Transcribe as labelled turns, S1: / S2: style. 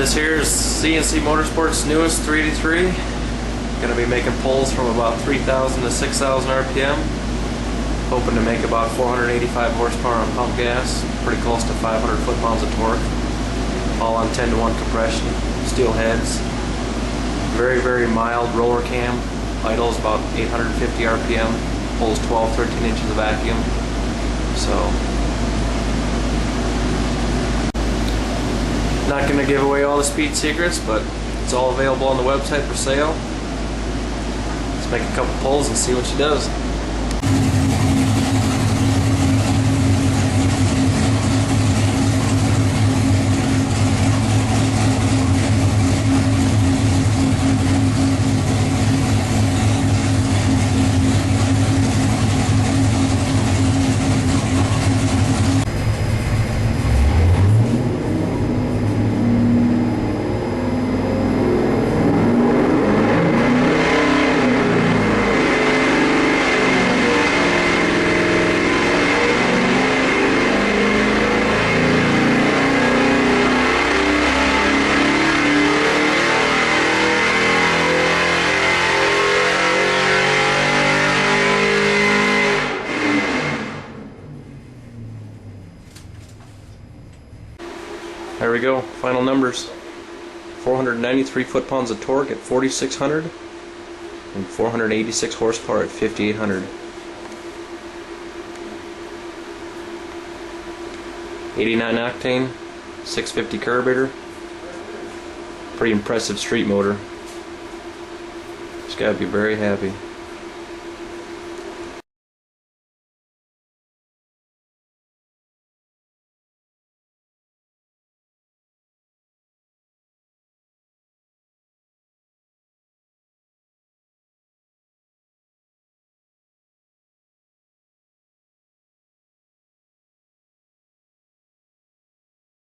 S1: This here is CNC-Motorsports' newest 383. Going to be making pulls from about 3,000 to 6,000 RPM. Hoping to make about 485 horsepower on pump gas, pretty close to 500 foot-pounds of torque. All on 10-to-1 compression, steel heads. Very, very mild roller cam. Idles about 850 RPM. Pulls 12-13 inches of vacuum. So, not going to give away all the speed secrets, but it's all available on the website for sale. Let's make a couple pulls and see what she does. There we go, final numbers. 493 foot-pounds of torque at 4,600 and 486 horsepower at 5,800. 89 octane, 650 carburetor. Pretty impressive street motor. Just gotta be very happy.